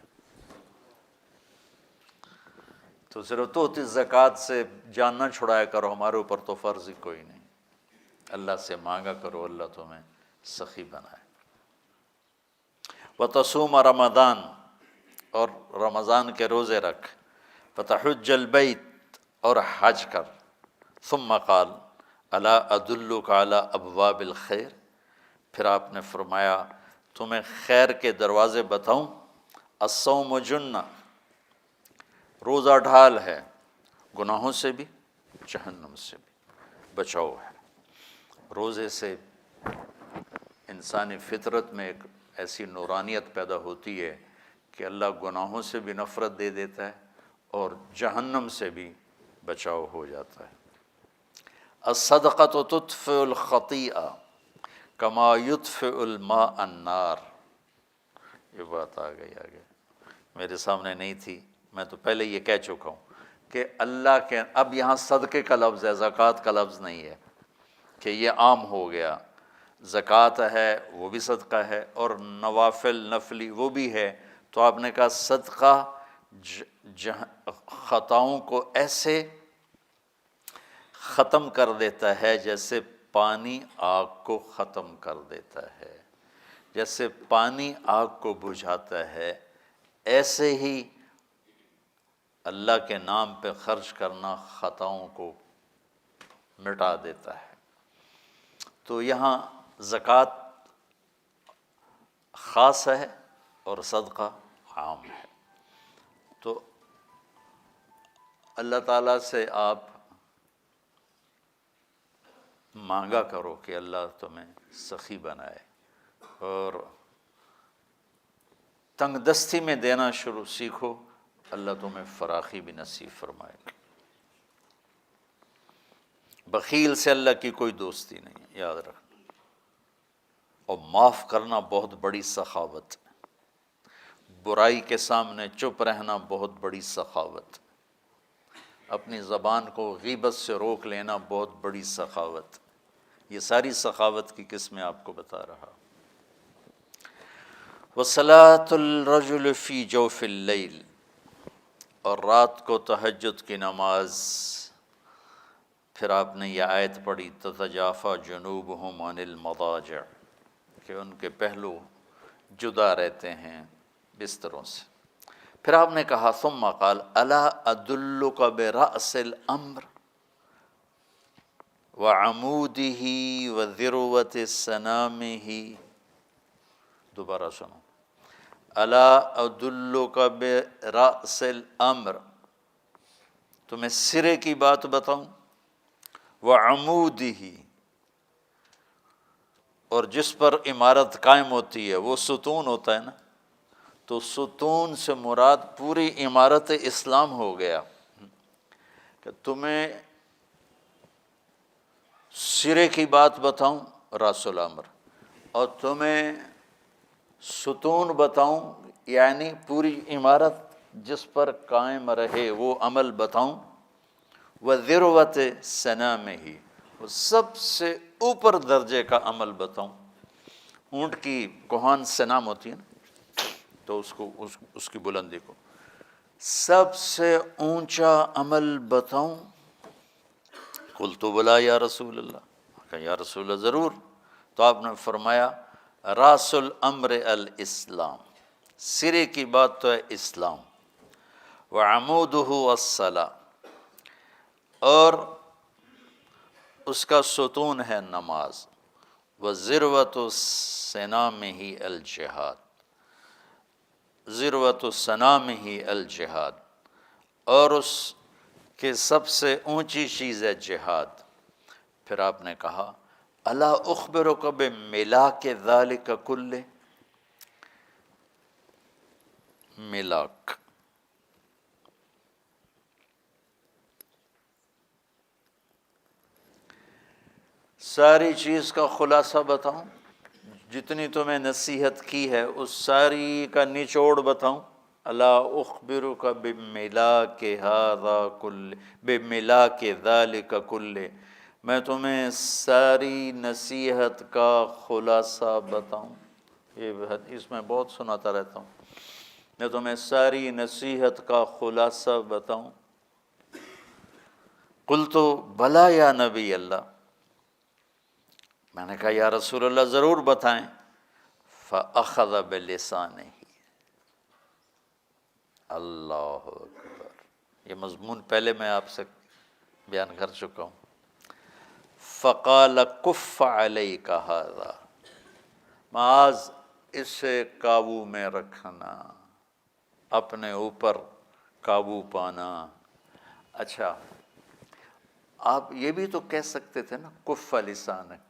تو صرف تو زکوٰۃ سے جان نہ چھڑایا کرو، ہمارے اوپر تو فرض ہی کوئی نہیں۔ اللہ سے مانگا کرو اللہ تمہیں سخی بنائے۔ وتصوم رمضان، اور رمضان کے روزے رکھ، وتحج البیت، اور حج کر۔ ثم قال الا ادلک علی ابواب الخیر، پھر آپ نے فرمایا تمہیں خیر کے دروازے بتاؤں؟ الصوم جنہ، روزہ ڈھال ہے، گناہوں سے بھی جہنم سے بھی بچاؤ ہے۔ روزے سے انسانی فطرت میں ایک ایسی نورانیت پیدا ہوتی ہے کہ اللہ گناہوں سے بھی نفرت دے دیتا ہے اور جہنم سے بھی بچاؤ ہو جاتا ہے۔ الصدقۃ تطفئ الخطیئہ کما یطفئ الماء النار، یہ بات آ گئی آگے، میرے سامنے نہیں تھی، میں تو پہلے یہ کہہ چکا ہوں کہ اللہ کے، اب یہاں صدقے کا لفظ ہے، زکوٰۃ کا لفظ نہیں ہے کہ یہ عام ہو گیا۔ زکوٰۃ ہے وہ بھی صدقہ ہے، اور نوافل نفلی وہ بھی ہے۔ تو آپ نے کہا صدقہ خطاؤں کو ایسے ختم کر دیتا ہے جیسے پانی آگ کو ختم کر دیتا ہے، جیسے پانی آگ کو بجھاتا ہے، ایسے ہی اللہ کے نام پہ خرچ کرنا خطاؤں کو مٹا دیتا ہے۔ تو یہاں زکوٰۃ خاص ہے اور صدقہ عام ہے۔ تو اللہ تعالیٰ سے آپ مانگا کرو کہ اللہ تمہیں سخی بنائے، اور تنگ دستی میں دینا شروع سیکھو، اللہ تمہیں فراخی بھی نصیب فرمائے گا۔ بخیل سے اللہ کی کوئی دوستی نہیں ہے، یاد رکھنا۔ اور معاف کرنا بہت بڑی سخاوت ہے، برائی کے سامنے چپ رہنا بہت بڑی سخاوت، اپنی زبان کو غیبت سے روک لینا بہت بڑی سخاوت۔ یہ ساری سخاوت کی قسمیں آپ کو بتا رہا۔ وصلاۃ الرجل فی جوف اللیل، اور رات کو تہجد کی نماز۔ پھر آپ نے یہ آیت پڑھی تتجافی جنوبہم عن المضاجع، کہ ان کے پہلو جدا رہتے ہیں بستروں سے۔ پھر آپ نے کہا ثم قال الا ادلک برأس الامر وعمودہ وذروۃ سنامہ، دوبارہ سنو، الا ادلک برأس الامر، تمہیں سرے کی بات بتاؤں، وعمودہ، اور جس پر عمارت قائم ہوتی ہے وہ ستون ہوتا ہے نا، تو ستون سے مراد پوری عمارت اسلام ہو گیا، کہ تمہیں سرے کی بات بتاؤں راس الامر، اور تمہیں ستون بتاؤں یعنی پوری عمارت جس پر قائم رہے وہ عمل بتاؤں، وذروۃ سنامہ، وہ سب سے اوپر درجے کا عمل بتاؤں، اونٹ کی کوہان سنام ہوتی ہے نا، تو اس کی بلندی کو، سب سے اونچا عمل بتاؤں؟ قلت بلا یا رسول اللہ، کہا یا رسول اللہ ضرور. تو آپ نے فرمایا راس الامر الاسلام، سرے کی بات تو ہے اسلام، وعمودہ الصلاۃ، اور اس کا ستون ہے نماز، وذروۃ سنامہ الجہاد، ذروۃ سنامہ الجہاد، اور اس کی سب سے اونچی چیز ہے جہاد. پھر آپ نے کہا الا اخبرک بملاک ذلک کلہ، ملاک ساری چیز کا خلاصہ بتاؤں، جتنی تمہیں نصیحت کی ہے اس ساری کا نچوڑ بتاؤں؟ الا اخبرک بملاک ھذا کلہ، بملاک ذلک کلہ، میں تمہیں ساری نصیحت کا خلاصہ بتاؤں؟ یہ حدیث میں بہت سناتا رہتا ہوں، میں تمہیں ساری نصیحت کا خلاصہ بتاؤں؟ قلت بلا یا نبی اللہ، میں نے کہا یا رسول اللہ ضرور بتائیں. فأخذ بلسانہ، اللہ اکبر، یہ مضمون پہلے میں آپ سے بیان کر چکا ہوں. فقال کف علیک ھذا، معاذ، اسے قابو میں رکھنا، اپنے اوپر قابو پانا. اچھا، آپ یہ بھی تو کہہ سکتے تھے نا کف لسانک،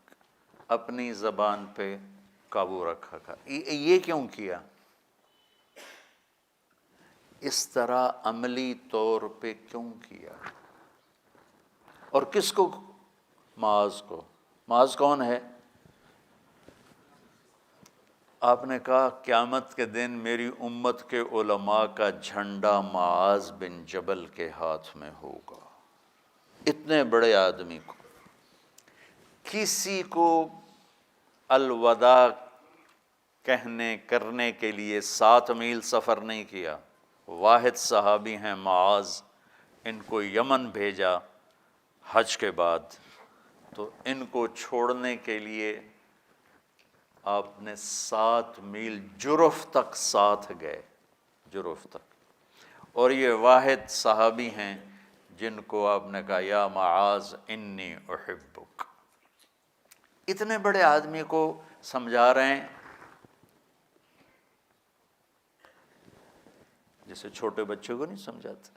اپنی زبان پہ قابو رکھا کر، یہ کیوں کیا؟ اس طرح عملی طور پہ کیوں کیا؟ اور کس کو؟ معاذ کو. معاذ کون ہے؟ آپ نے کہا قیامت کے دن میری امت کے علماء کا جھنڈا معاذ بن جبل کے ہاتھ میں ہوگا. اتنے بڑے آدمی کو کسی کو الوداع کرنے کے لیے 7 میل سفر نہیں کیا. واحد صحابی ہیں معاذ، ان کو یمن بھیجا حج کے بعد، تو ان کو چھوڑنے کے لیے آپ نے 7 میل جرف تک ساتھ گئے، جرف تک. اور یہ واحد صحابی ہیں جن کو آپ نے کہا یا معاذ انی احبک. اتنے بڑے آدمی کو سمجھا رہے ہیں جیسے چھوٹے بچوں کو نہیں سمجھاتے.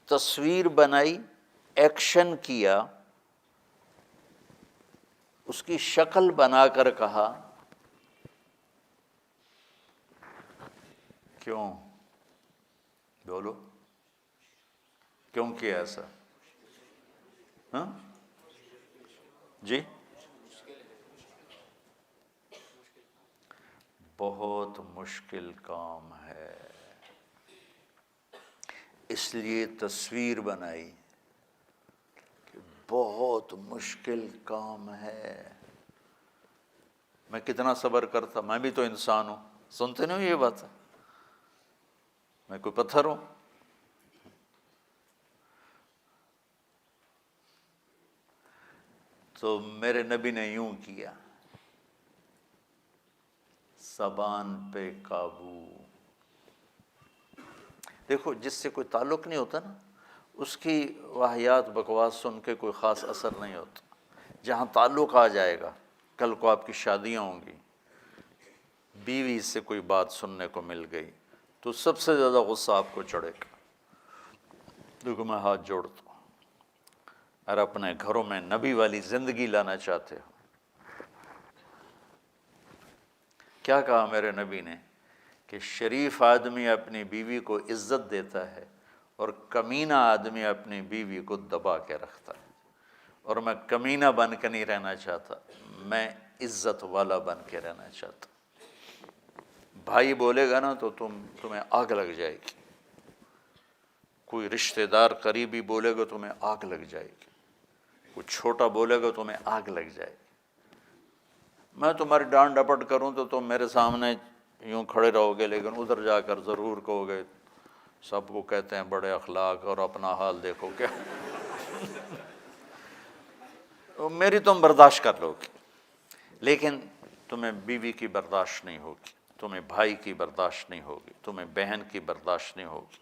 تصویر بنائی، ایکشن کیا، اس کی شکل بنا کر کہا کیوں؟ بولو کیوں کیا ایسا؟ ہاں جی، بہت مشکل کام ہے، اس لیے تصویر بنائی کہ بہت مشکل کام ہے. میں کتنا صبر کرتا، میں بھی تو انسان ہوں، سنتے نہیں ہو یہ بات؟ میں کوئی پتھر ہوں؟ تو میرے نبی نے یوں کیا، زبان پہ قابو. دیکھو جس سے کوئی تعلق نہیں ہوتا نا، اس کی واہیات بکواس سن کے کوئی خاص اثر نہیں ہوتا. جہاں تعلق آ جائے گا، کل کو آپ کی شادیاں ہوں گی، بیوی سے کوئی بات سننے کو مل گئی تو سب سے زیادہ غصہ آپ کو چڑھے گا. دیکھو میں ہاتھ جوڑتا ہوں، اور اپنے گھروں میں نبی والی زندگی لانا چاہتے ہو. کیا کہا میرے نبی نے کہ شریف آدمی اپنی بیوی کو عزت دیتا ہے اور کمینہ آدمی اپنی بیوی کو دبا کے رکھتا ہے. اور میں کمینہ بن کے نہیں رہنا چاہتا، میں عزت والا بن کے رہنا چاہتا. بھائی بولے گا نا تو تمہیں آگ لگ جائے گی، کوئی رشتہ دار قریبی بولے گا تمہیں آگ لگ جائے گی، کوئی چھوٹا بولے گا تمہیں آگ لگ جائے گی. میں تمہاری ڈانٹ ڈپٹ کروں تو تم میرے سامنے یوں کھڑے رہو گے، لیکن ادھر جا کر ضرور کہو گے سب کو کہتے ہیں بڑے اخلاق اور اپنا حال دیکھو کیا۔ میری تم برداشت کر لو گے، لیکن تمہیں بیوی کی برداشت نہیں ہوگی، تمہیں بھائی کی برداشت نہیں ہوگی، تمہیں بہن کی برداشت نہیں ہوگی،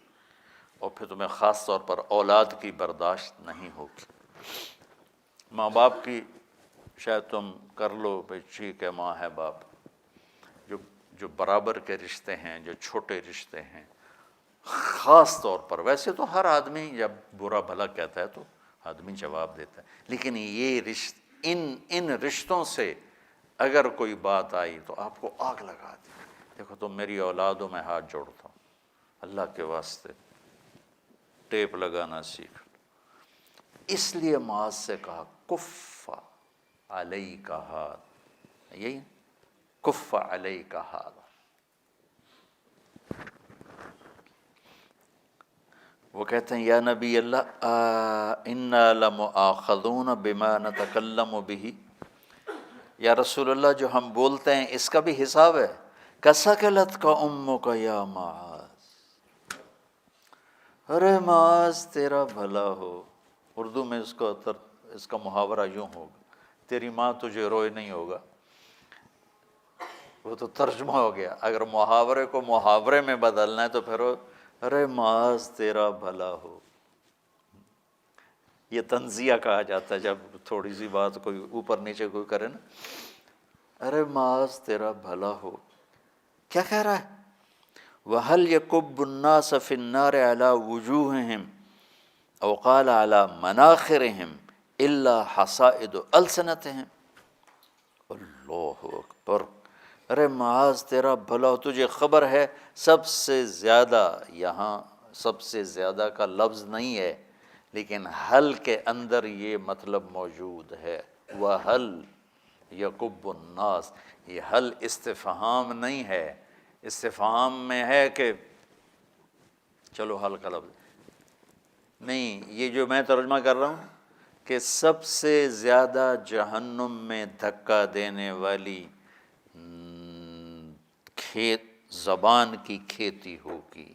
اور پھر تمہیں خاص طور پر اولاد کی برداشت نہیں ہوگی۔ ماں باپ کی شاید تم کر لو بھائی ٹھیک ہے، ماں ہے باپ، جو برابر کے رشتے ہیں، جو چھوٹے رشتے ہیں، خاص طور پر ویسے تو ہر آدمی جب برا بھلا کہتا ہے تو آدمی جواب دیتا ہے، لیکن یہ ان رشتوں سے اگر کوئی بات آئی تو آپ کو آگ لگا دی۔ دیکھو تم میری اولادوں میں ہاتھ جوڑتا ہوں، اللہ کے واسطے ٹیپ لگانا سیکھ۔ اس لیے معاذ سے کہا کف علیک ھذا، یہی کف علیک ھذا۔ وہ کہتے ہیں یا نبی اللہ انا لمؤاخذون بما نتکلم بہ، یا رسول اللہ جو ہم بولتے ہیں اس کا بھی حساب ہے؟ کسکلت کا امک یا معاذ، ارے معاذ تیرا بھلا ہو۔ اردو میں اس کا محاورہ یوں ہوگا، تیری ماں تجھے روئے نہیں ہوگا، وہ تو ترجمہ ہو گیا۔ اگر محاورے کو محاورے میں بدلنا ہے تو پھر ارے معاذ تیرا بھلا ہو۔ یہ تنزیہ کہا جاتا ہے جب تھوڑی سی بات کوئی اوپر نیچے کوئی کرے نا، ارے معاذ تیرا بھلا ہو۔ کیا کہہ رہا ہے؟ وَهَلْ يَكُبُّ النَّاسَ فِي النَّارِ عَلَى وُجُوهِهِمْ أَوْ قَالَ عَلَى مَنَاخِرِهِمْ إِلَّا حَصَائِدُ أَلْسِنَتِهِمْ۔ اللہ اکبر۔ ارے معاذ تیرا بھلا ہو، تجھے خبر ہے سب سے زیادہ، یہاں سب سے زیادہ کا لفظ نہیں ہے، لیکن حل کے اندر یہ مطلب موجود ہے، وَهَلْ يَكُبُّ النَّاسِ۔ یہ حل استفہام نہیں ہے، استفہام میں ہے کہ چلو حل کا لفظ نہیں، یہ جو میں ترجمہ کر رہا ہوں کہ سب سے زیادہ جہنم میں دھکا دینے والی زبان کی کھیتی ہوگی،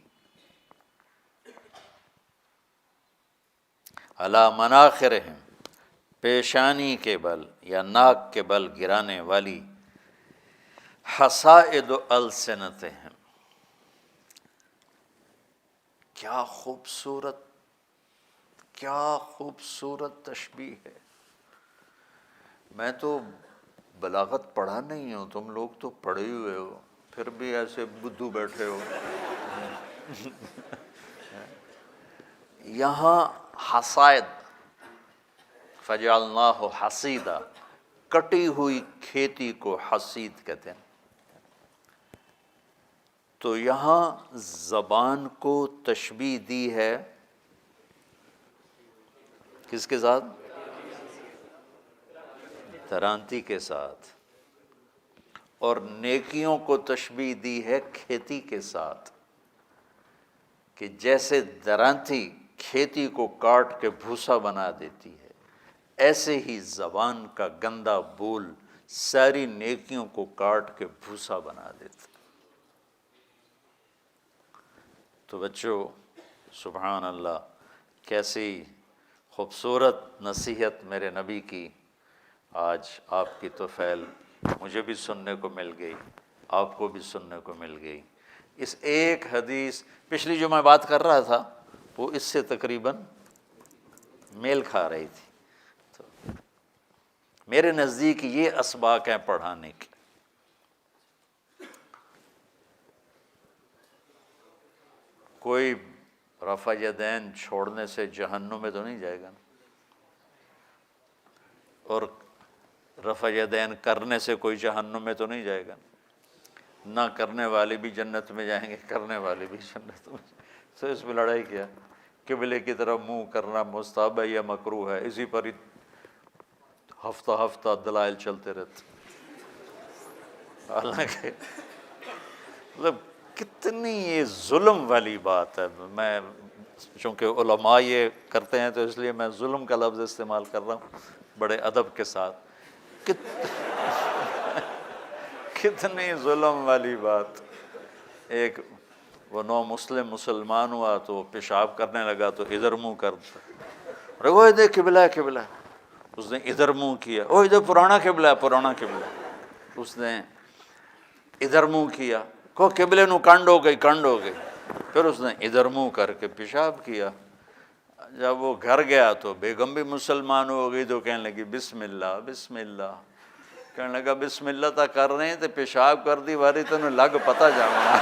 علی مناخرہم، پیشانی کے بل یا ناک کے بل گرانے والی، حصائد السنتہم۔ کیا خوبصورت، کیا خوبصورت تشبیہ ہے۔ میں تو بلاغت پڑھا نہیں ہوں، تم لوگ تو پڑھے ہوئے ہو، پھر بھی ایسے بدھو بیٹھے ہو۔ یہاں حصائد، فجعلناہ حصیدا، کٹی ہوئی کھیتی کو حصید کہتے ہیں۔ تو یہاں زبان کو تشبیہ دی ہے کس کے ساتھ؟ درانتی کے ساتھ، اور نیکیوں کو تشبیہ دی ہے کھیتی کے ساتھ، کہ جیسے درانتی کھیتی کو کاٹ کے بھوسا بنا دیتی ہے، ایسے ہی زبان کا گندا بول ساری نیکیوں کو کاٹ کے بھوسا بنا دیتا ہے۔ تو بچوں سبحان اللہ، کیسی خوبصورت نصیحت میرے نبی کی آج آپ کی طفیل مجھے بھی سننے کو مل گئی، آپ کو بھی سننے کو مل گئی۔ اس ایک حدیث، پچھلی جو میں بات کر رہا تھا وہ اس سے تقریباً میل کھا رہی تھی۔ تو میرے نزدیک یہ اسباق ہیں پڑھانے کے۔ کوئی رفع یدین چھوڑنے سے جہنم میں تو نہیں جائے گا نا، اور رفع یدین کرنے سے کوئی جہنم میں تو نہیں جائے گا، نہ کرنے والے بھی جنت میں جائیں گے، کرنے والے بھی جنت میں۔ تو اس میں لڑائی کیا؟ قبلے کی طرف منہ کرنا مستحب ہے یا مکروہ ہے، اسی پر ہی ہفتہ ہفتہ دلائل چلتے رہتے۔ حالانکہ مطلب کتنی یہ ظلم والی بات ہے۔ میں چونکہ علماء یہ کرتے ہیں تو اس لیے میں ظلم کا لفظ استعمال کر رہا ہوں بڑے ادب کے ساتھ۔ کتنی ظلم والی بات. ایک وہ نو مسلم مسلمان ہوا تو پیشاب کرنے لگا تو ادھر منہ کرتا, وہ ادھر قبلہ ہے قبلہ, اس نے ادھر منہ کیا, وہ ادھر پرانا قبلہ ہے پرانا قبلہ, اس نے ادھر منہ کیا, کو قبلے نو کنڈ ہو گئی کنڈ ہو گئی, پھر اس نے ادھر منہ کر کے پیشاب کیا. جب وہ گھر گیا تو بیگم بھی مسلمان ہو گئی, تو کہنے لگی بسم اللہ بسم اللہ, کہنے لگا بسم اللہ تا کر رہے ہیں تو پیشاب کر دی واری تینوں لگ پتہ جانا.